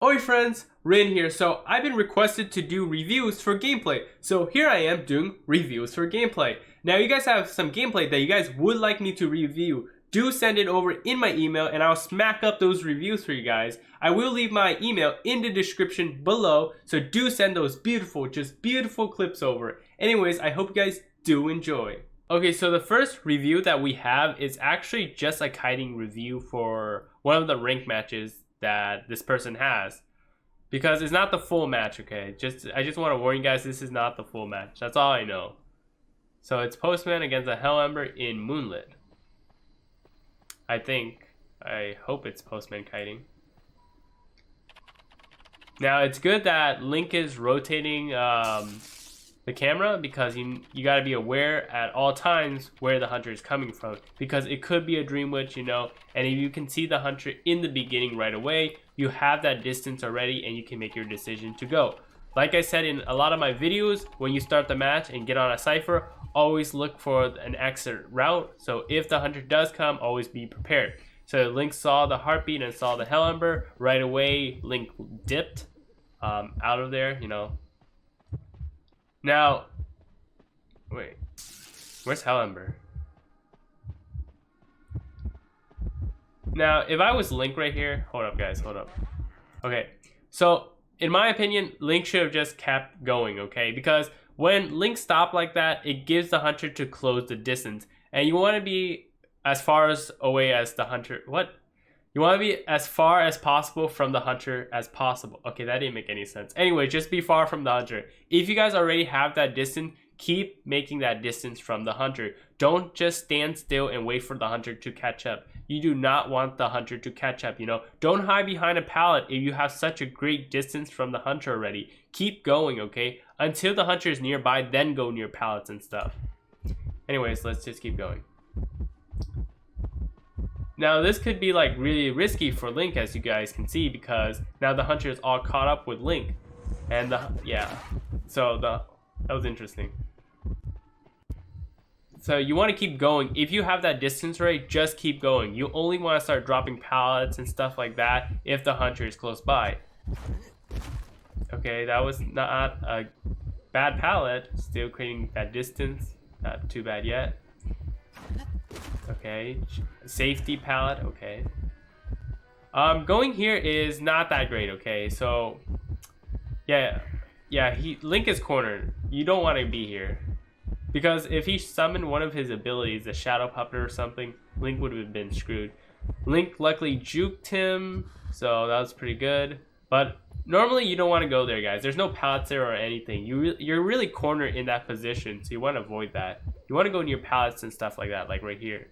Oi friends, Rin here. So I've been requested to do reviews for gameplay. So here I am doing reviews for gameplay. Now you guys have some gameplay that you guys would like me to review. Do send it over in my email and I'll smack up those reviews for you guys. I will leave my email in the description below. So do send those beautiful clips over. Anyways, I hope you guys do enjoy. Okay, so the first review that we have is actually just a kiting review for one of the rank matches that this person has, because it's not the full match. Okay, I just want to warn you guys, this is not the full match. That's all I know. So it's Postman against a Hell Ember in Moonlit. I hope it's Postman kiting. Now it's good that Link is rotating the camera, because you got to be aware at all times where the hunter is coming from, because it could be a Dream Witch, you know, and if you can see the hunter in the beginning right away, you have that distance already and you can make your decision to go. Like I said in a lot of my videos, when you start the match and get on a cipher, always look for an exit route. So if the hunter does come, always be prepared. So Link saw the heartbeat and saw the Hell Ember right away. Link dipped out of there, you know. Now, wait, where's Hell Ember? Now, if I was Link right here, hold up guys, hold up. Okay, so in my opinion, Link should have just kept going, okay? Because when Link stopped like that, it gives the hunter to close the distance. And you want to be as far away as the hunter, You want to be as far as possible from the hunter as possible. Okay, that didn't make any sense. Anyway, just be far from the hunter. If you guys already have that distance, keep making that distance from the hunter. Don't just stand still and wait for the hunter to catch up. You do not want the hunter to catch up, you know. Don't hide behind a pallet if you have such a great distance from the hunter already. Keep going, okay? Until the hunter is nearby, then go near pallets and stuff. Anyways, let's just keep going. Now this could be like really risky for Link, as you guys can see, because now the hunter is all caught up with Link, and that was interesting. So you want to keep going. If you have that distance right, just keep going. You only want to start dropping pallets and stuff like that if the hunter is close by. Okay, that was not a bad pallet. Still creating that distance. Not too bad yet. Okay, safety pallet. Okay, going here is not that great. Okay, so yeah, Link is cornered. You don't want to be here, because if he summoned one of his abilities, the Shadow Puppet or something, Link would have been screwed. Link luckily juked him, so that was pretty good. But normally you don't want to go there, guys. There's no pallets there or anything. You're really cornered in that position, so you want to avoid that. You want to go near pallets and stuff like that, like right here.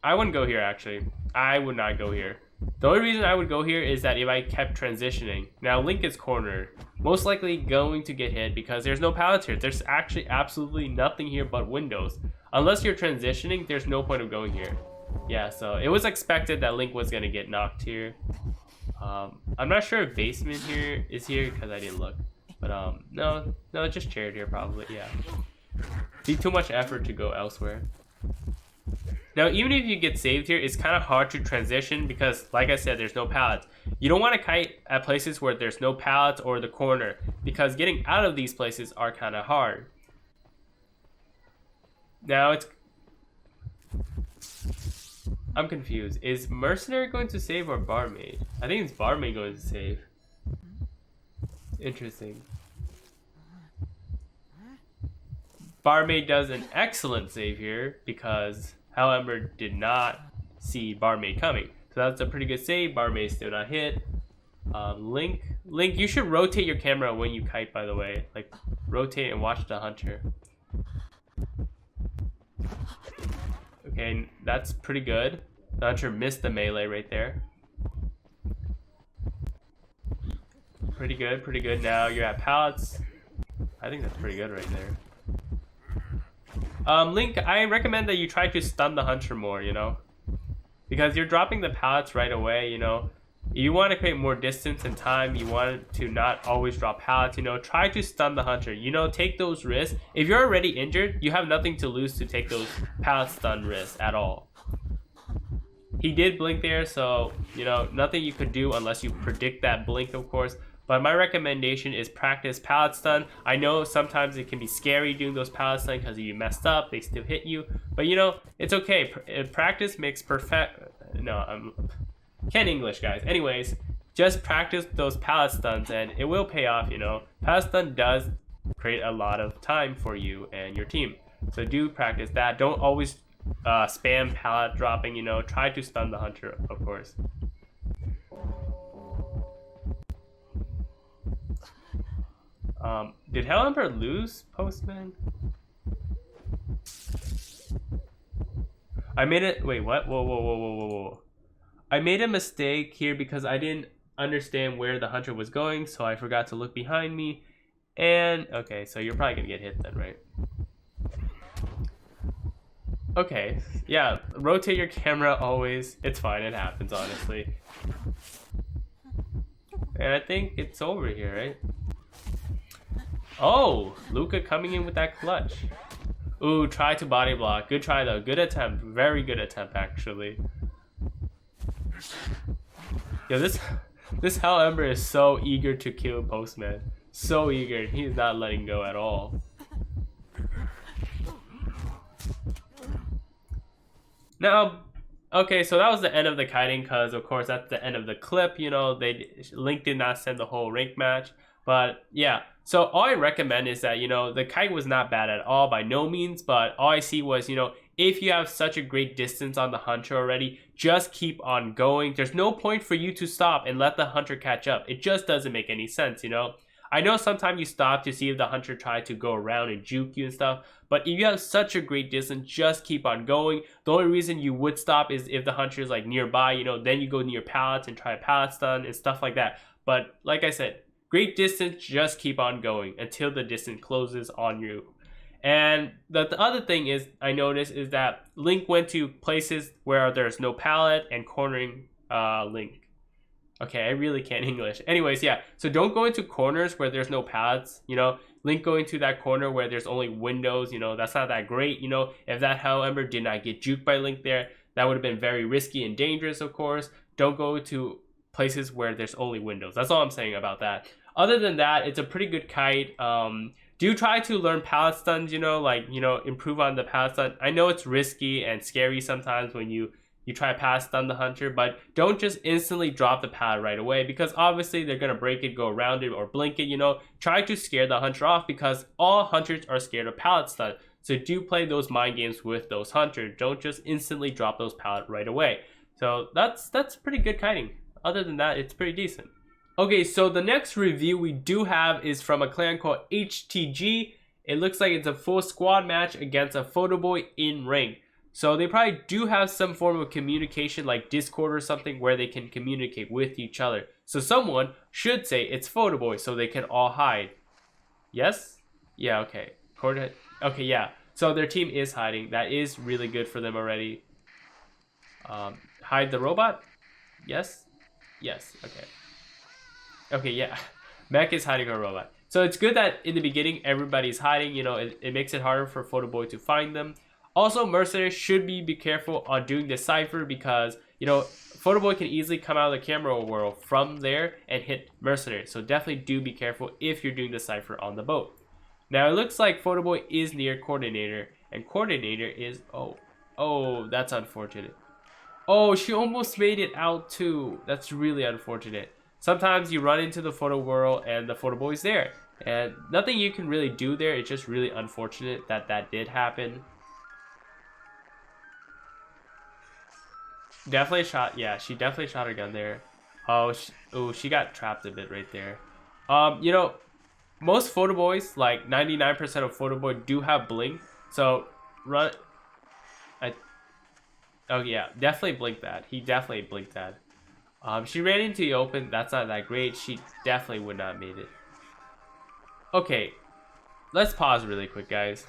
I wouldn't go here, actually. I would not go here. The only reason I would go here is that if I kept transitioning. Now Link is cornered, most likely going to get hit because there's no pallets here. There's actually absolutely nothing here but windows. Unless you're transitioning, there's no point of going here. Yeah, so it was expected that Link was gonna get knocked here. I'm not sure if basement here is here because I didn't look. But no, just chaired here probably. Yeah, be too much effort to go elsewhere. Now, even if you get saved here, it's kind of hard to transition because, like I said, there's no pallets. You don't want to kite at places where there's no pallets or the corner, because getting out of these places are kind of hard. Now I'm confused. Is Mercenary going to save or Barmaid? I think it's Barmaid going to save. Interesting. Barmaid does an excellent save here because Hell Ember did not see Barmaid coming. So that's a pretty good save. Barmaid still not hit. Link, you should rotate your camera when you kite, by the way. Like, rotate and watch the hunter. Okay, that's pretty good. The hunter missed the melee right there. Pretty good. Now you're at pallets. I think that's pretty good right there. Link, I recommend that you try to stun the hunter more, you know, because you're dropping the pallets right away, you know. You want to create more distance and time. You want to not always drop pallets, you know. Try to stun the hunter, you know. Take those risks. If you're already injured, you have nothing to lose to take those pallet stun risks at all. He did blink there, so, you know, nothing you could do unless you predict that blink, of course. But my recommendation is practice pallet stun. I know sometimes it can be scary doing those pallet stun because you messed up, they still hit you. But, you know, it's okay. Practice makes perfect... No, can't English, guys. Anyways, just practice those pallet stuns and it will pay off, you know. Pallet stun does create a lot of time for you and your team. So do practice that. Don't always spam pallet dropping, you know. Try to stun the hunter, of course. Did Hell Emperor lose Postman? I made it. Wait, what? Whoa. I made a mistake here because I didn't understand where the hunter was going, so I forgot to look behind me. And okay, so you're probably gonna get hit then, right? Okay, yeah, rotate your camera always. It's fine, it happens, honestly. And I think it's over here, right? Oh, Luca coming in with that clutch. Ooh, try to body block. Good try though. Good attempt. Very good attempt, actually. Yo, this Hell Ember is so eager to kill Postman. So eager. He is not letting go at all. Now, okay, so that was the end of the kiting because, of course, that's the end of the clip. You know, Link did not send the whole rank match. But, yeah. So, all I recommend is that, you know, the kite was not bad at all, by no means. But all I see was, you know, if you have such a great distance on the hunter already, just keep on going. There's no point for you to stop and let the hunter catch up. It just doesn't make any sense, you know. I know sometimes you stop to see if the hunter tried to go around and juke you and stuff, but if you have such a great distance, just keep on going. The only reason you would stop is if the hunter is like nearby, you know, then you go near pallets and try a pallet stun and stuff like that. But like I said, great distance, just keep on going until the distance closes on you. And the other thing is I noticed is that Link went to places where there's no pallet and cornering Link. Okay, I really can't English. Anyways, yeah. So don't go into corners where there's no pallets, you know. Link going to that corner where there's only windows, you know, that's not that great, you know. If that Hell Ember did not get juked by Link there, that would have been very risky and dangerous, of course. Don't go to places where there's only windows. That's all I'm saying about that. Other than that, it's a pretty good kite. Do try to learn pallet stuns, you know, like, you know, improve on the pallet stun. I know it's risky and scary sometimes when you try to pallet stun the hunter, but don't just instantly drop the pallet right away because obviously they're going to break it, go around it, or blink it, you know. Try to scare the hunter off because all hunters are scared of pallet stun. So do play those mind games with those hunters. Don't just instantly drop those pallet right away. So that's pretty good kiting. Other than that, it's pretty decent. Okay, so the next review we do have is from a clan called HTG. It looks like it's a full squad match against a photo boy in rank. So they probably do have some form of communication like Discord or something where they can communicate with each other. So someone should say it's photo boy so they can all hide. Yes? Yeah, okay. Okay, yeah. So their team is hiding. That is really good for them already. Hide the robot? Yes? Yes, okay. Okay, yeah. Mech is hiding her robot. So it's good that in the beginning everybody's hiding. You know, it makes it harder for photo boy to find them. Also, mercenaries should be careful on doing the cipher because, you know, photo boy can easily come out of the camera world from there and hit mercenaries. So definitely do be careful if you're doing the cipher on the boat. Now it looks like photo boy is near coordinator and coordinator is oh, that's unfortunate. Oh, she almost made it out too. That's really unfortunate. Sometimes you run into the photo world and the photo boy's there and nothing you can really do there. It's just really unfortunate that that did happen. Definitely shot, yeah, she definitely shot her gun there. Oh, she got trapped a bit right there. You know, most photo boys, like 99% of photo boy do have blink. So run. Oh yeah, definitely blink that. He definitely blinked that. She ran into the open. That's not that great. She definitely would not have made it. Okay, let's pause really quick, guys.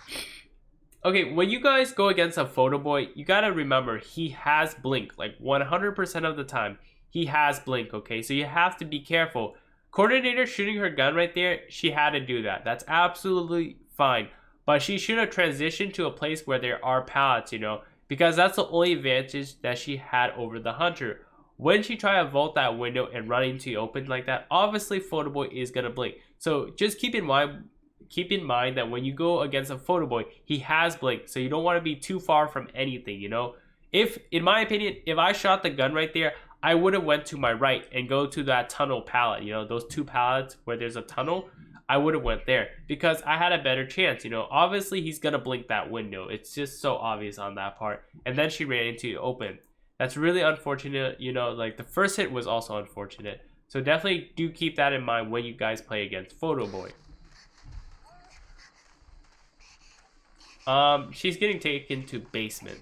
Okay, when you guys go against a photo boy, you gotta remember he has blink. Like 100% of the time, he has blink, okay? So you have to be careful. Coordinator shooting her gun right there, she had to do that. That's absolutely fine. But she should have transitioned to a place where there are pallets, you know? because that's the only advantage that she had over the hunter. When she tried to vault that window and run into the open like that, obviously Photo Boy is gonna blink. So just keep in mind that when you go against a Photo Boy, he has blink, so you don't want to be too far from anything, you know. If, in my opinion, if I shot the gun right there, I would have went to my right and go to that tunnel pallet, you know, those two pallets where there's a tunnel. I would have went there because I had a better chance, you know. Obviously, he's gonna blink that window. It's just so obvious on that part. And then she ran into the open. That's really unfortunate, you know. Like, the first hit was also unfortunate. So definitely do keep that in mind when you guys play against Photo Boy. She's getting taken to basement.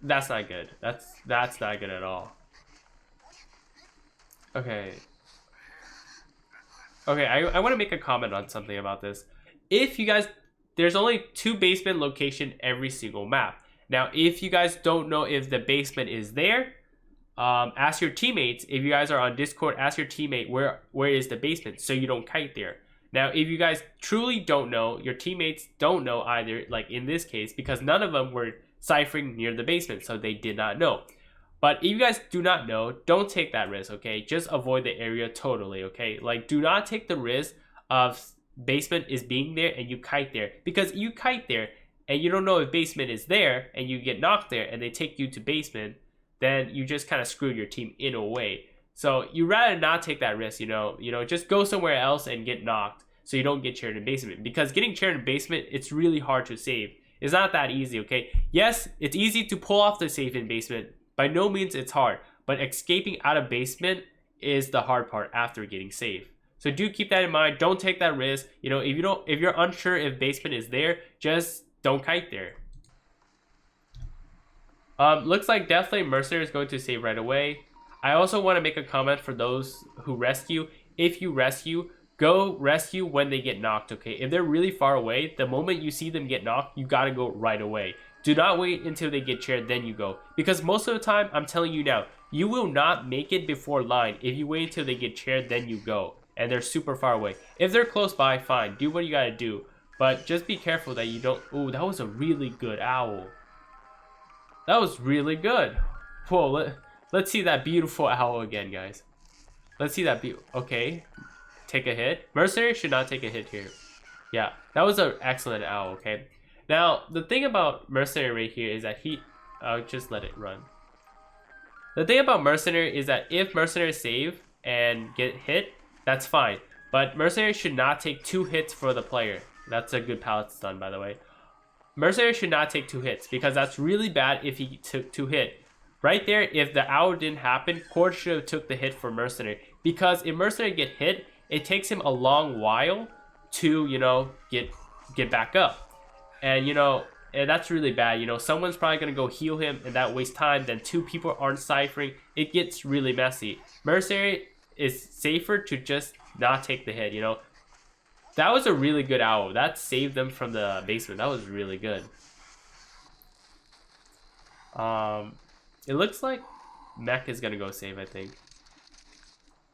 That's not good. That's not good at all. Okay. Okay, I want to make a comment on something about this. If you guys, there's only 2 basement location every single map. Now, if you guys don't know if the basement is there, ask your teammates. If you guys are on Discord, ask your teammate where is the basement so you don't kite there. Now, if you guys truly don't know, your teammates don't know either, like in this case, because none of them were ciphering near the basement, so they did not know. But if you guys do not know, don't take that risk, okay? Just avoid the area totally, okay? Like, do not take the risk of basement is being there and you kite there. Because you kite there and you don't know if basement is there and you get knocked there and they take you to basement, then you just kind of screwed your team in a way. So you rather not take that risk, you know, just go somewhere else and get knocked so you don't get chaired in basement. Because getting chaired in basement, it's really hard to save. It's not that easy, okay? Yes, it's easy to pull off the save in basement. By no means it's hard, but escaping out of basement is the hard part after getting saved. So do keep that in mind. Don't take that risk. You know, if you're unsure if basement is there, just don't kite there. Looks like definitely Mercenary is going to save right away. I also want to make a comment for those who rescue. If you rescue, go rescue when they get knocked, okay? If they're really far away, the moment you see them get knocked, you gotta go right away. Do not wait until they get chaired, then you go. Because most of the time, I'm telling you now, you will not make it before line. If you wait until they get chaired, then you go. And they're super far away. If they're close by, fine. Do what you gotta do. But just be careful that you don't... Ooh, that was a really good owl. That was really good. Whoa, let's see that beautiful owl again, guys. Let's see that okay. Take a hit. Mercenary should not take a hit here. Yeah, that was an excellent owl, okay? Now, the thing about Mercenary right here is that I'll just let it run. The thing about Mercenary is that if Mercenary save and get hit, that's fine. But Mercenary should not take 2 hits for the player. That's a good pallet stun, by the way. Mercenary should not take 2 hits because that's really bad if he took 2 hits. Right there, if the owl didn't happen, Cord should have took the hit for Mercenary. Because if Mercenary get hit, it takes him a long while to, you know, get back up. And, you know, and that's really bad. You know, someone's probably going to go heal him and that wastes time. Then 2 people aren't ciphering. It gets really messy. Mercenary is safer to just not take the hit, you know. That was a really good owl. That saved them from the basement. That was really good. It looks like Mech is going to go save, I think.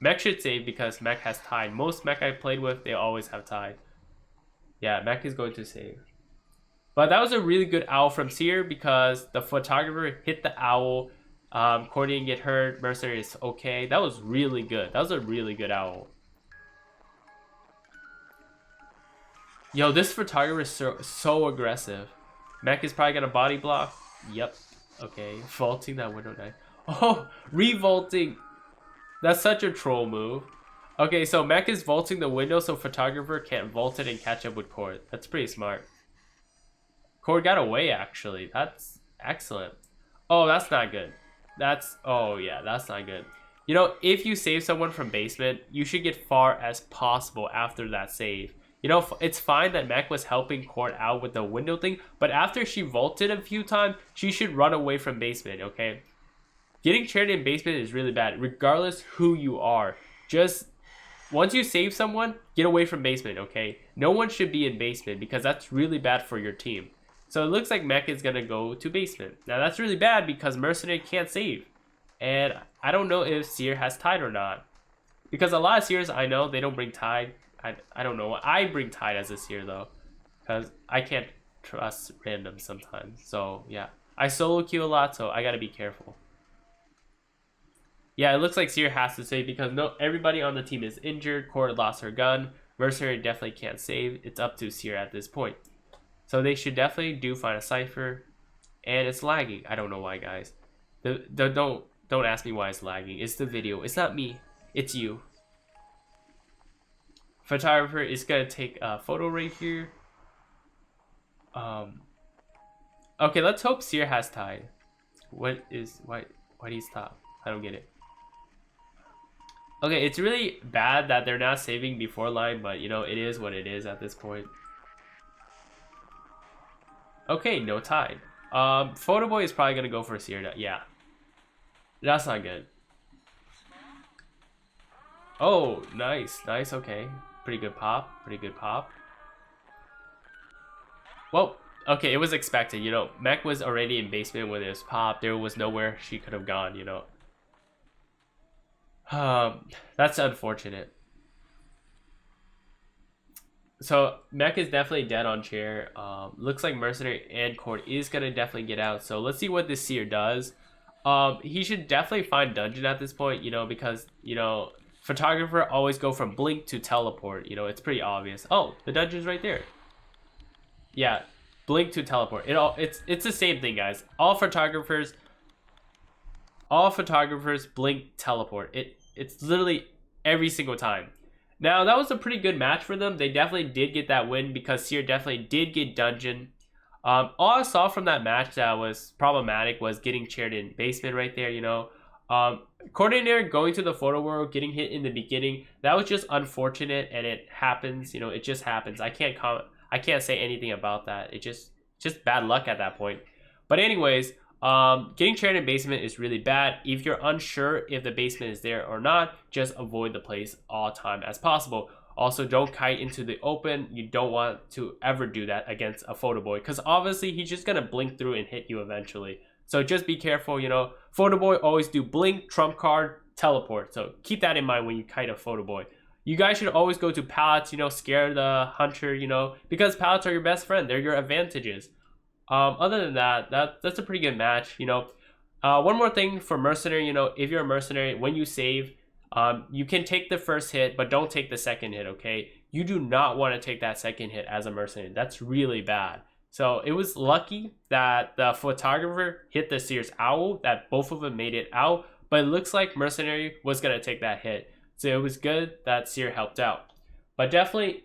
Mech should save because Mech has tied. Most Mech I played with, they always have tied. Yeah, Mech is going to save. But that was a really good owl from Seer because the photographer hit the owl. Cordy didn't get hurt. Mercenary is okay. That was really good. That was a really good owl. Yo, this photographer is so aggressive. Mech is probably gonna body block. Yep. Okay. Vaulting that window knife. Oh, revolting. That's such a troll move. Okay, so Mech is vaulting the window so photographer can't vault it and catch up with Cord. That's pretty smart. Cord got away, actually. That's excellent. Oh, that's not good. Oh yeah, that's not good. You know, if you save someone from basement, you should get far as possible after that save. You know, it's fine that Mech was helping Cord out with the window thing, but after she vaulted a few times, she should run away from basement, okay? Getting chaired in basement is really bad, regardless who you are. Just, once you save someone, get away from basement, okay? No one should be in basement because that's really bad for your team. So it looks like Mech is going to go to basement. Now that's really bad because Mercenary can't save. And I don't know if Seer has Tide or not. Because a lot of Seers I know, they don't bring Tide. I don't know. I bring Tide as a Seer though. Because I can't trust random sometimes. So yeah. I solo queue a lot, so I gotta be careful. Yeah, it looks like Seer has to save because everybody on the team is injured. Cord lost her gun. Mercenary definitely can't save. It's up to Seer at this point. So they should definitely find a cipher. And it's lagging. I don't know why, guys. Don't ask me why it's lagging. It's the video. It's not me. It's you. Photographer is gonna take a photo right here. Okay, let's hope Seer has tied. Why do you stop? I don't get it. Okay, it's really bad that they're not saving before line, but you know, it is what it is at this point. Okay, no tied. Photo Boy is probably gonna go for Seer. Yeah. That's not good. Oh, nice, nice, okay. Pretty good pop, pretty good pop. Well, okay, it was expected, you know. Mech was already in basement when it was popped. There was nowhere she could have gone, you know. That's unfortunate. So Mech is definitely dead on chair. Looks like Mercenary and Cord is gonna definitely get out. So let's see what this Seer does. He should definitely find dungeon at this point, you know, because you know photographer always go from blink to teleport. You know, it's pretty obvious. Oh, the dungeon's right there. Yeah, blink to teleport. It's the same thing, guys. All photographers blink teleport. It's literally every single time. Now, that was a pretty good match for them. They definitely did get that win because Seer definitely did get dungeon. All I saw from that match that was problematic was getting chaired in basement right there, you know. Coordinator going to the photo world, getting hit in the beginning. That was just unfortunate, and it happens, you know, it just happens. I can't say anything about that. It just bad luck at that point. But anyways, getting chaired in basement is really bad. If you're unsure if the basement is there or not, just avoid the place all time as possible. Also, don't kite into the open. You don't want to ever do that against a photo boy because obviously he's just gonna blink through and hit you eventually. So just be careful, you know. Photo boy always do blink, trump card, teleport. So keep that in mind when you kite a photo boy. You guys should always go to pallets, you know, scare the hunter, you know, because pallets are your best friend. They're your advantages. Other than that, that's a pretty good match, you know. One more thing for Mercenary, you know, if you're a Mercenary, when you save, you can take the first hit, but don't take the second hit, okay? You do not want to take that second hit as a Mercenary. That's really bad. So it was lucky that the photographer hit the Seer's owl, that both of them made it out, but it looks like Mercenary was going to take that hit. So it was good that Seer helped out. But definitely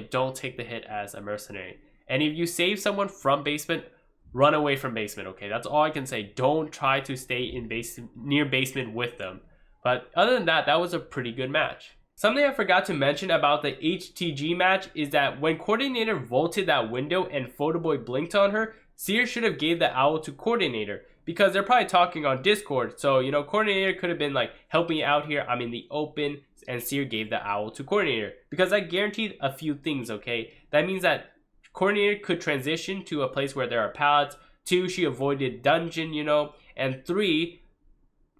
don't take the hit as a Mercenary. And if you save someone from basement, run away from basement, okay? That's all I can say. Don't try to stay in near basement with them. But other than that, that was a pretty good match. Something I forgot to mention about the HTG match is that when Coordinator vaulted that window and Photo Boy blinked on her, Seer should have gave the owl to Coordinator because they're probably talking on Discord. So, you know, Coordinator could have been like, help me out here. I'm in the open. And Seer gave the owl to Coordinator because I guaranteed a few things, okay? That means that Coordinator could transition to a place where there are pallets. 2, she avoided dungeon, you know. And 3,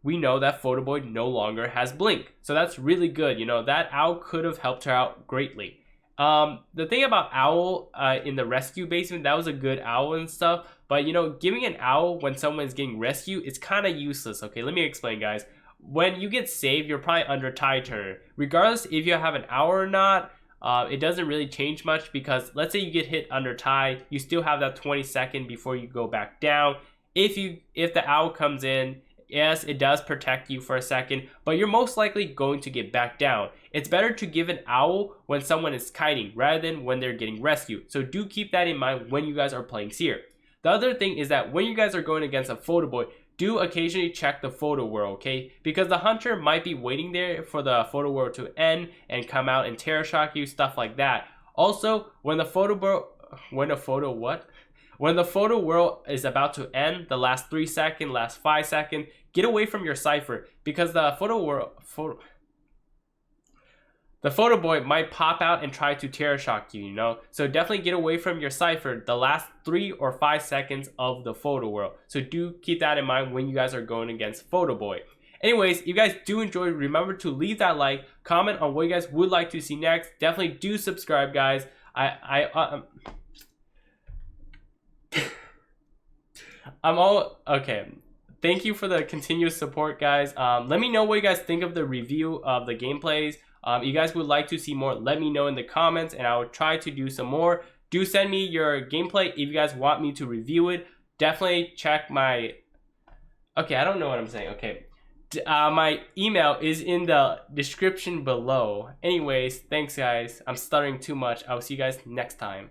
we know that Photo Boy no longer has blink. So that's really good, you know. That owl could have helped her out greatly. The thing about owl in the rescue basement, that was a good owl and stuff. But, you know, giving an owl when someone's getting rescued, it's kind of useless, okay? Let me explain, guys. When you get saved, you're probably under tie turner. Regardless if you have an owl or not, it doesn't really change much because let's say you get hit under tie, you still have that 20-second before you go back down. If the owl comes in, yes, it does protect you for a second, but you're most likely going to get back down. It's better to give an owl when someone is kiting rather than when they're getting rescued. So do keep that in mind when you guys are playing Seer. The other thing is that when you guys are going against a photo boy, do occasionally check the photo world, okay? Because the hunter might be waiting there for the photo world to end and come out and terror shock you, stuff like that. Also, when the photo world is about to end, the last 3 seconds, last 5 seconds, get away from your cipher because the photo boy might pop out and try to terror shock you, you know? So definitely get away from your cipher the last 3 or 5 seconds of the photo world. So do keep that in mind when you guys are going against Photo Boy. Anyways, if you guys do enjoy, remember to leave that like, comment on what you guys would like to see next. Definitely do subscribe, guys. I'm all okay. Thank you for the continuous support, guys. Let me know what you guys think of the review of the gameplays. You guys would like to see more, let me know in the comments, and I will try to do some more. Do send me your gameplay if you guys want me to review it. Definitely check my... Okay, I don't know what I'm saying. Okay. My email is in the description below. Anyways, thanks guys. I'm stuttering too much. I'll see you guys next time.